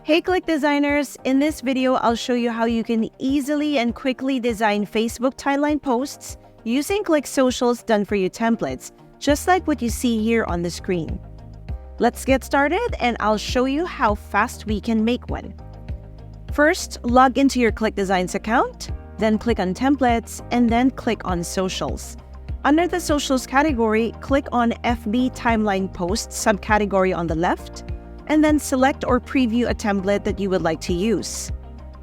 Hey Click Designers! In this video, I'll show you how you can easily and quickly design Facebook timeline posts using Click Social's done-for-you templates, just like what you see here on the screen. Let's get started and I'll show you how fast we can make one. First, log into your ClickDesigns account, then click on Templates, and then click on Socials. Under the Socials category, click on FB Timeline Posts subcategory on the left, and then select or preview a template that you would like to use.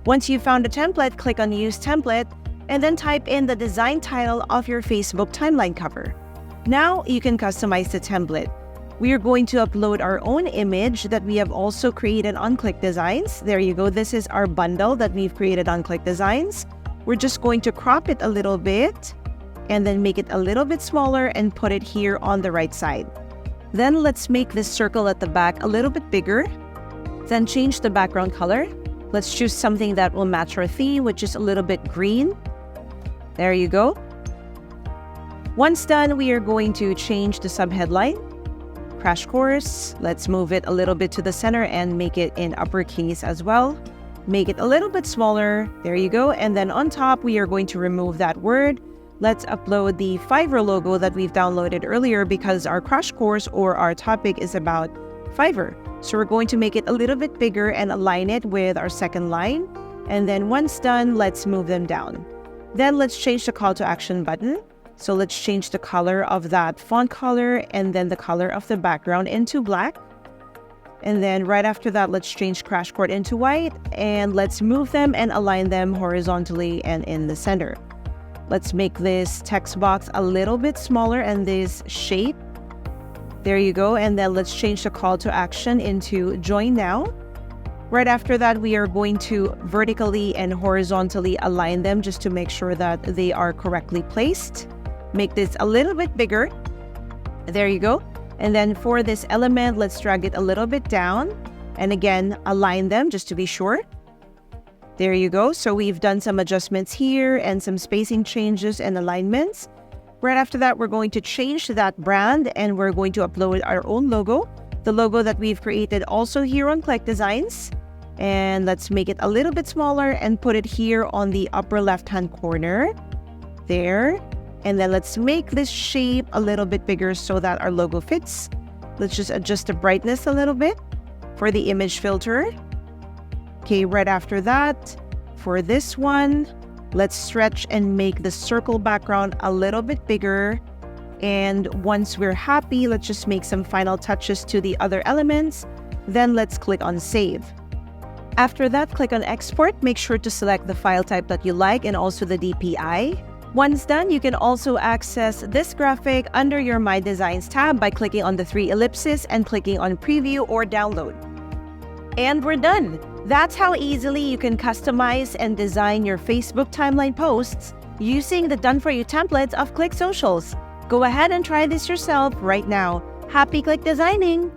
Once you've found a template, click on Use Template, and then type in the design title of your Facebook timeline cover. Now you can customize the template. We are going to upload our own image that we have also created on ClickDesigns. There you go. This is our bundle that we've created on ClickDesigns. We're just going to crop it a little bit and then make it a little bit smaller and put it here on the right side. Then let's make this circle at the back a little bit bigger. Then change the background color. Let's choose something that will match our theme, which is a little bit green. There you go. Once done, we are going to change the subheadline. Crash course. Let's move it a little bit to the center and make it in uppercase as well. Make it a little bit smaller. There you go. And then on top, we are going to remove that word. Let's upload the Fiverr logo that we've downloaded earlier because our crash course or our topic is about Fiverr. So we're going to make it a little bit bigger and align it with our second line. And then once done, let's move them down. Then let's change the call to action button. So let's change the color of that font color and then the color of the background into black. And then right after that, let's change crash course into white and let's move them and align them horizontally and in the center. Let's make this text box a little bit smaller and this shape. There you go. And then let's change the call to action into join now. Right after that, we are going to vertically and horizontally align them just to make sure that they are correctly placed. Make this a little bit bigger. There you go. And then for this element, let's drag it a little bit down. And again, align them just to be sure. There you go. So we've done some adjustments here and some spacing changes and alignments. Right after that, we're going to change that brand and we're going to upload our own logo. The logo that we've created also here on ClickDesigns. And let's make it a little bit smaller and put it here on the upper left-hand corner. There. And then let's make this shape a little bit bigger so that our logo fits. Let's just adjust the brightness a little bit for the image filter. Okay, right after that, for this one, let's stretch and make the circle background a little bit bigger. And once we're happy, let's just make some final touches to the other elements. Then let's click on Save. After that, click on Export. Make sure to select the file type that you like and also the DPI. Once done, you can also access this graphic under your My Designs tab by clicking on the 3 ellipses and clicking on Preview or Download. And we're done! That's how easily you can customize and design your Facebook timeline posts using the done-for-you templates of Click Socials. Go ahead and try this yourself right now. Happy Click Designing!